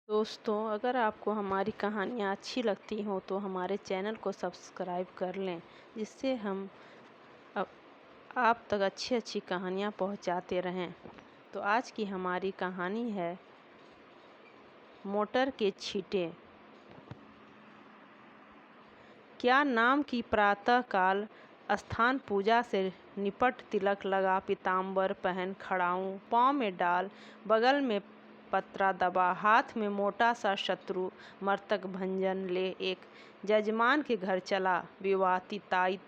दोस्तों, अगर आपको हमारी कहानियाँ अच्छी लगती हों तो हमारे चैनल को सब्सक्राइब कर लें, जिससे हम अप आप तक अच्छी कहानियाँ पहुँचाते रहें। तो आज की हमारी कहानी है मोटर के छींटे। क्या नाम की प्रातः काल स्थान पूजा से निपट तिलक लगा पीताम्बर पहन खड़ा हूँ, पाँव में डाल बगल में पत्रा दबा, हाथ में मोटा सा शत्रु मर्तक भंजन ले एक जजमान के घर चला। विवाहिताई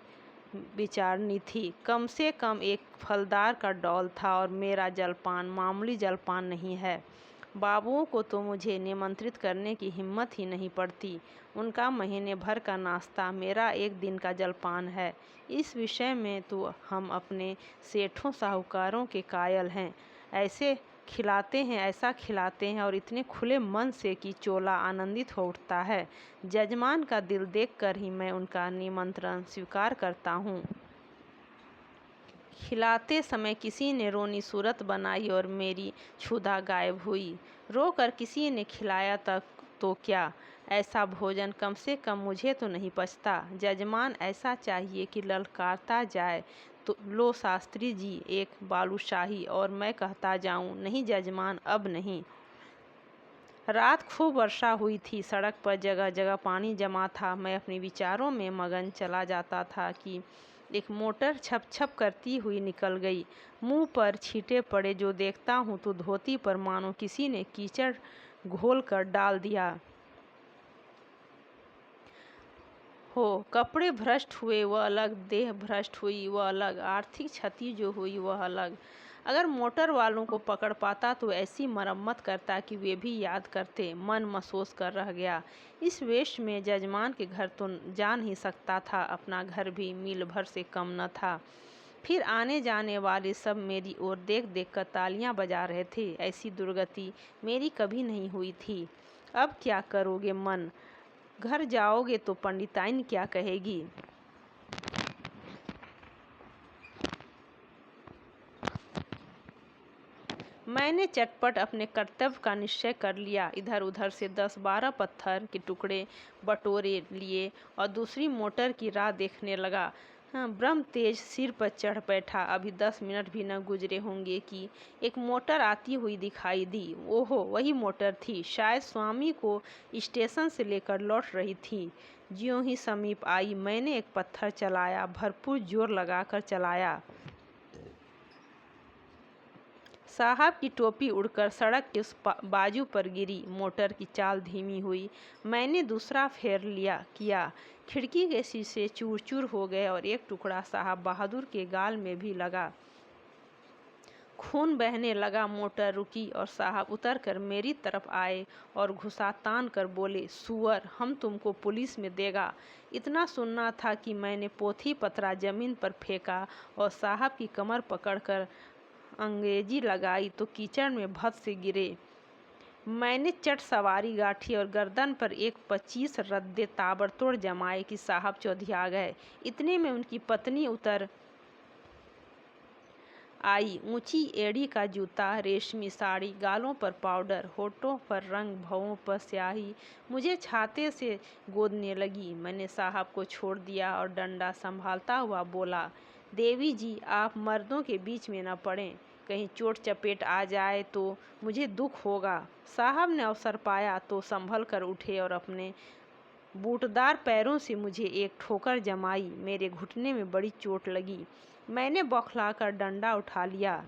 विचारनी थी, कम से कम एक फलदार का डौल था और मेरा जलपान मामूली जलपान नहीं है। बाबुओं को तो मुझे निमंत्रित करने की हिम्मत ही नहीं पड़ती। उनका महीने भर का नाश्ता मेरा एक दिन का जलपान है। इस विषय में तो हम अपने सेठों साहूकारों के कायल हैं। ऐसा खिलाते हैं और इतने खुले मन से कि चोला आनंदित हो उठता है। जजमान का दिल देखकर ही मैं उनका निमंत्रण स्वीकार करता हूँ। खिलाते समय किसी ने रोनी सूरत बनाई और मेरी क्षुधा गायब हुई। रोकर किसी ने खिलाया तक तो क्या, ऐसा भोजन कम से कम मुझे तो नहीं पचता। जजमान ऐसा चाहिए कि ललकारता जाए तो लो शास्त्री जी एक बालूशाही, और मैं कहता जाऊं नहीं जजमान अब नहीं। रात खूब वर्षा हुई थी, सड़क पर जगह जगह पानी जमा था। मैं अपने विचारों में मगन चला जाता था कि एक मोटर छप छप करती हुई निकल गई। मुंह पर छींटे पड़े जो देखता हूँ तो धोती पर मानो किसी ने कीचड़ घोल कर डाल दिया हो। कपड़े भ्रष्ट हुए वह अलग, देह भ्रष्ट हुई वह अलग, आर्थिक क्षति जो हुई वह अलग। अगर मोटर वालों को पकड़ पाता तो ऐसी मरम्मत करता कि वे भी याद करते। मन महसूस कर रह गया। इस वेश में जजमान के घर तो जा नहीं सकता था, अपना घर भी मील भर से कम न था। फिर आने जाने वाले सब मेरी ओर देख देख कर तालियां बजा रहे थे। ऐसी दुर्गति मेरी कभी नहीं हुई थी। अब क्या करोगे मन? घर जाओगे तो पंडिताइन क्या कहेगी? मैंने चटपट अपने कर्तव्य का निश्चय कर लिया। इधर उधर से 10-12 पत्थर के टुकड़े बटोरे लिए और दूसरी मोटर की राह देखने लगा। ब्रह्म तेज सिर पर चढ़ बैठा। अभी 10 मिनट भी न गुजरे होंगे कि एक मोटर आती हुई दिखाई दी। ओहो, वही मोटर थी। शायद स्वामी को स्टेशन से लेकर लौट रही थी। ज्यों ही समीप आई मैंने एक पत्थर चलाया, भरपूर जोर लगाकर चलाया। साहब की टोपी उड़कर सड़क के उस बाजू पर गिरी। मोटर की चाल धीमी हुई। मैंने दूसरा फेर किया। खिड़की के शीशे चूर चूर हो गए और एक टुकड़ा साहब बहादुर के गाल में भी लगा। खून बहने लगा। मोटर रुकी और साहब उतर कर मेरी तरफ आए और घुसा तान कर बोले, सुअर, हम तुमको पुलिस में देगा। इतना सुनना था कि मैंने पोथी पत्रा जमीन पर फेंका और साहब की कमर पकड़कर अंग्रेजी लगाई तो कीचड़ में भत से गिरे। मैंने चट सवारी गाठी और गर्दन पर एक 25 रद्दे ताबड़तोड़ जमाए कि साहब चौधिया गए। इतने में उनकी पत्नी उतर आई। ऊंची एड़ी का जूता, रेशमी साड़ी, गालों पर पाउडर, होठों पर रंग, भवों पर स्याही, मुझे छाते से गोदने लगी। मैंने साहब को छोड़ दिया और डंडा संभालता हुआ बोला, देवी जी आप मर्दों के बीच में न पड़ें, कहीं चोट चपेट आ जाए तो मुझे दुख होगा। साहब ने अवसर पाया तो संभल कर उठे और अपने बूटदार पैरों से मुझे एक ठोकर जमाई। मेरे घुटने में बड़ी चोट लगी। मैंने बौखलाकर डंडा उठा लिया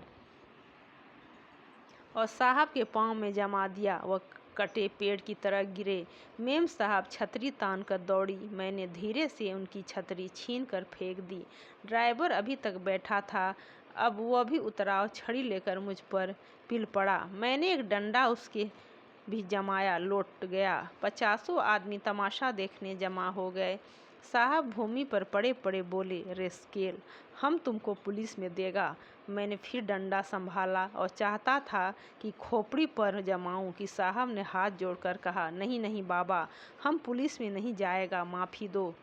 और साहब के पांव में जमा दिया। वह कटे पेड़ की तरह गिरे। मेम साहब छतरी तान कर दौड़ी। मैंने धीरे से उनकी छतरी छीन कर फेंक दी। ड्राइवर अभी तक बैठा था, अब वह भी उतरा और छड़ी लेकर मुझ पर पिल पड़ा। मैंने एक डंडा उसके भी जमाया, लौट गया। 50 आदमी तमाशा देखने जमा हो गए। साहब भूमि पर पड़े पड़े बोले, रेस्केल, हम तुमको पुलिस में देगा। मैंने फिर डंडा संभाला और चाहता था कि खोपड़ी पर जमाऊं कि साहब ने हाथ जोड़कर कहा, नहीं नहीं बाबा, हम पुलिस में नहीं जाएगा, माफ़ी दो।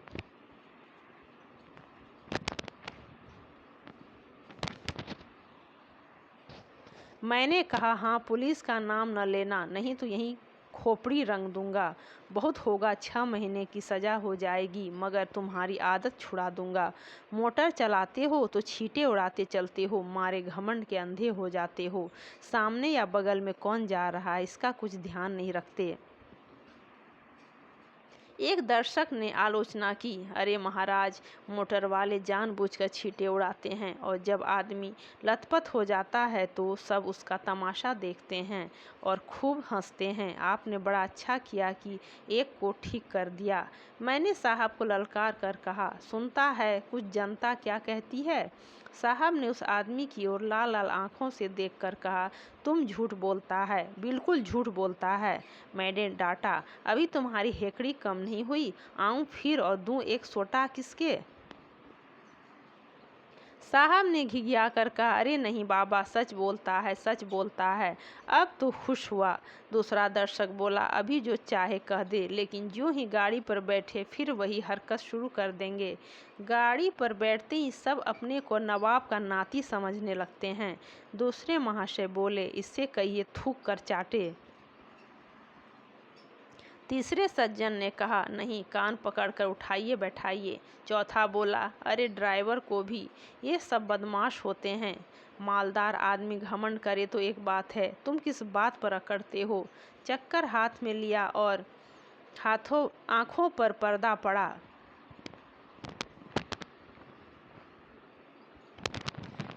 मैंने कहा, हाँ पुलिस का नाम न लेना, नहीं तो यहीं खोपड़ी रंग दूंगा। बहुत होगा 6 महीने की सज़ा हो जाएगी, मगर तुम्हारी आदत छुड़ा दूंगा। मोटर चलाते हो तो छींटे उड़ाते चलते हो, मारे घमंड के अंधे हो जाते हो। सामने या बगल में कौन जा रहा है इसका कुछ ध्यान नहीं रखते। एक दर्शक ने आलोचना की, अरे महाराज, मोटर वाले जानबूझकर छींटे उड़ाते हैं और जब आदमी लथपथ हो जाता है तो सब उसका तमाशा देखते हैं और खूब हंसते हैं। आपने बड़ा अच्छा किया कि एक को ठीक कर दिया। मैंने साहब को ललकार कर कहा, सुनता है कुछ जनता क्या कहती है? साहब ने उस आदमी की ओर लाल लाल आंखों से देखकर कहा, तुम झूठ बोलता है, बिल्कुल झूठ बोलता है। मैंने डांटा, अभी तुम्हारी हेकड़ी कम नहीं हुई, आऊं फिर और दूं एक सोटा किसके? साहब ने घिघियाकर कहा, अरे नहीं बाबा, सच बोलता है, सच बोलता है। अब तो खुश हुआ। दूसरा दर्शक बोला, अभी जो चाहे कह दे, लेकिन जो ही गाड़ी पर बैठे फिर वही हरकत शुरू कर देंगे। गाड़ी पर बैठते ही सब अपने को नवाब का नाती समझने लगते हैं। दूसरे महाशय बोले, इससे कहिए थूक कर चाटे। तीसरे सज्जन ने कहा, नहीं, कान पकड़कर उठाइए बैठाइए। चौथा बोला, अरे ड्राइवर को भी, ये सब बदमाश होते हैं। मालदार आदमी घमंड करे तो एक बात है, तुम किस बात पर अकड़ते हो? चक्कर हाथ में लिया और आंखों पर पर्दा पड़ा।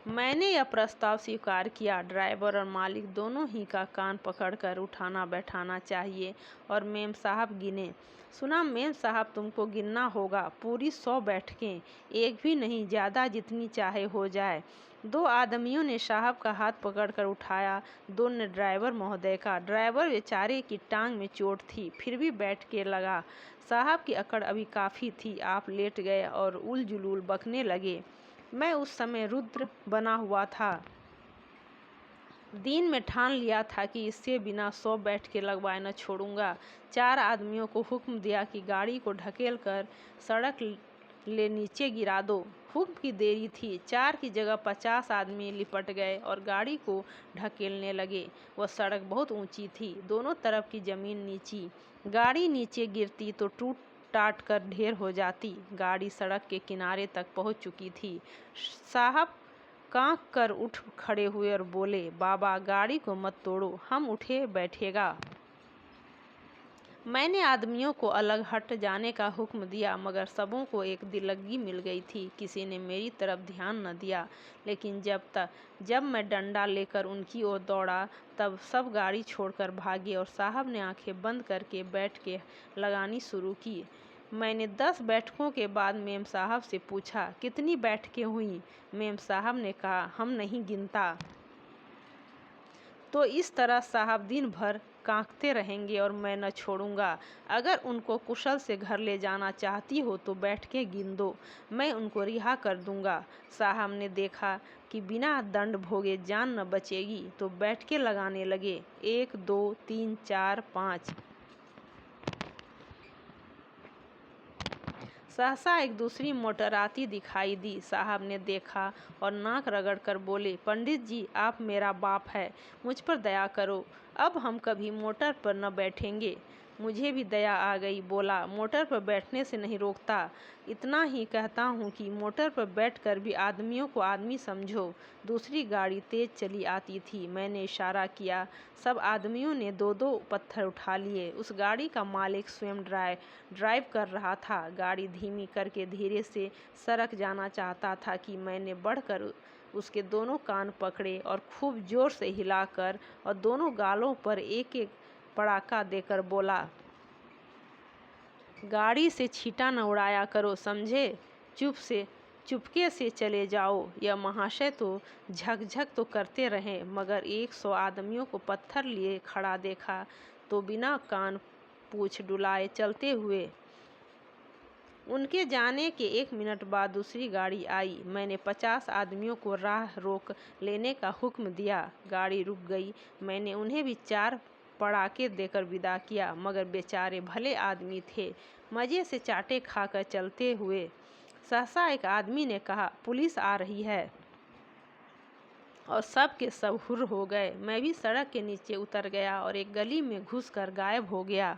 मैंने यह प्रस्ताव स्वीकार किया। ड्राइवर और मालिक दोनों ही का कान पकड़कर उठाना बैठाना चाहिए और मेम साहब गिने। सुना मेम साहब, तुमको गिनना होगा, पूरी 100 बैठकें, एक भी नहीं, ज़्यादा जितनी चाहे हो जाए। 2 आदमियों ने साहब का हाथ पकड़कर उठाया, 2 ने ड्राइवर महोदय का। ड्राइवर बेचारे की टांग में चोट थी, फिर भी बैठ के लगा। साहब की अकड़ अभी काफ़ी थी। आप लेट गए और उल जुलूल बकने लगे। मैं उस समय रुद्र बना हुआ था। दिन में ठान लिया था कि इससे बिना 100 बैठ के लगवाए न छोड़ूंगा। 4 आदमियों को हुक्म दिया कि गाड़ी को ढकेल कर सड़क ले नीचे गिरा दो। हुक्म की देरी थी। 4 की जगह 50 आदमी लिपट गए और गाड़ी को ढकेलने लगे। वह सड़क बहुत ऊंची थी, दोनों तरफ की जमीन नीची। गाड़ी नीचे गिरती तो टूट टाट कर ढेर हो जाती। गाड़ी सड़क के किनारे तक पहुंच चुकी थी। साहब कांप कर उठ खड़े हुए और बोले, बाबा, गाड़ी को मत तोड़ो, हम उठे बैठेगा। मैंने आदमियों को अलग हट जाने का हुक्म दिया, मगर सबों को एक दिलगी मिल गई थी। किसी ने मेरी तरफ ध्यान न दिया। लेकिन जब मैं डंडा लेकर उनकी ओर दौड़ा तब सब गाड़ी छोड़कर भागे और साहब ने आंखें बंद करके बैठ के लगानी शुरू की। मैंने 10 बैठकों के बाद मेम साहब से पूछा, कितनी बैठकें हुई? मेम साहब ने कहा, हम नहीं गिनता। तो इस तरह साहब दिन भर कांकते रहेंगे और मैं न छोड़ूंगा। अगर उनको कुशल से घर ले जाना चाहती हो तो बैठ के गिन दो, मैं उनको रिहा कर दूंगा। साहब ने देखा कि बिना दंड भोगे जान न बचेगी तो बैठ के लगाने लगे। 1 2 3 4 5। सहसा एक दूसरी मोटर आती दिखाई दी। साहब ने देखा और नाक रगड़कर बोले, पंडित जी, आप मेरा बाप है, मुझ पर दया करो, अब हम कभी मोटर पर न बैठेंगे। मुझे भी दया आ गई। बोला, मोटर पर बैठने से नहीं रोकता, इतना ही कहता हूँ कि मोटर पर बैठकर भी आदमियों को आदमी समझो। दूसरी गाड़ी तेज चली आती थी। मैंने इशारा किया। सब आदमियों ने 2-2 पत्थर उठा लिए। उस गाड़ी का मालिक स्वयं ड्राइव कर रहा था। गाड़ी धीमी करके धीरे से सरक जाना चाहता था कि मैंने बढ़कर उसके दोनों कान पकड़े और खूब जोर से हिलाकर और दोनों गालों पर एक एक पड़ाका देकर बोला, गाड़ी से छींटा न उड़ाया करो, समझे? चुपके से चले जाओ। यह महाशय तो झकझक तो करते रहे, मगर 100 आदमियों को पत्थर लिए खड़ा देखा तो बिना कान पूछ डुलाए चलते हुए। उनके जाने के 1 मिनट बाद दूसरी गाड़ी आई। मैंने 50 आदमियों को राह रोक लेने का हुक्म दिया। गाड़ी रुक गई। मैंने उन्हें भी 4 पड़ाके देकर विदा किया, मगर बेचारे भले आदमी थे, मज़े से चाटे खाकर चलते हुए। सहसा एक आदमी ने कहा, पुलिस आ रही है। और सब के सब हुर्र हो गए। मैं भी सड़क के नीचे उतर गया और एक गली में घुसकर गायब हो गया।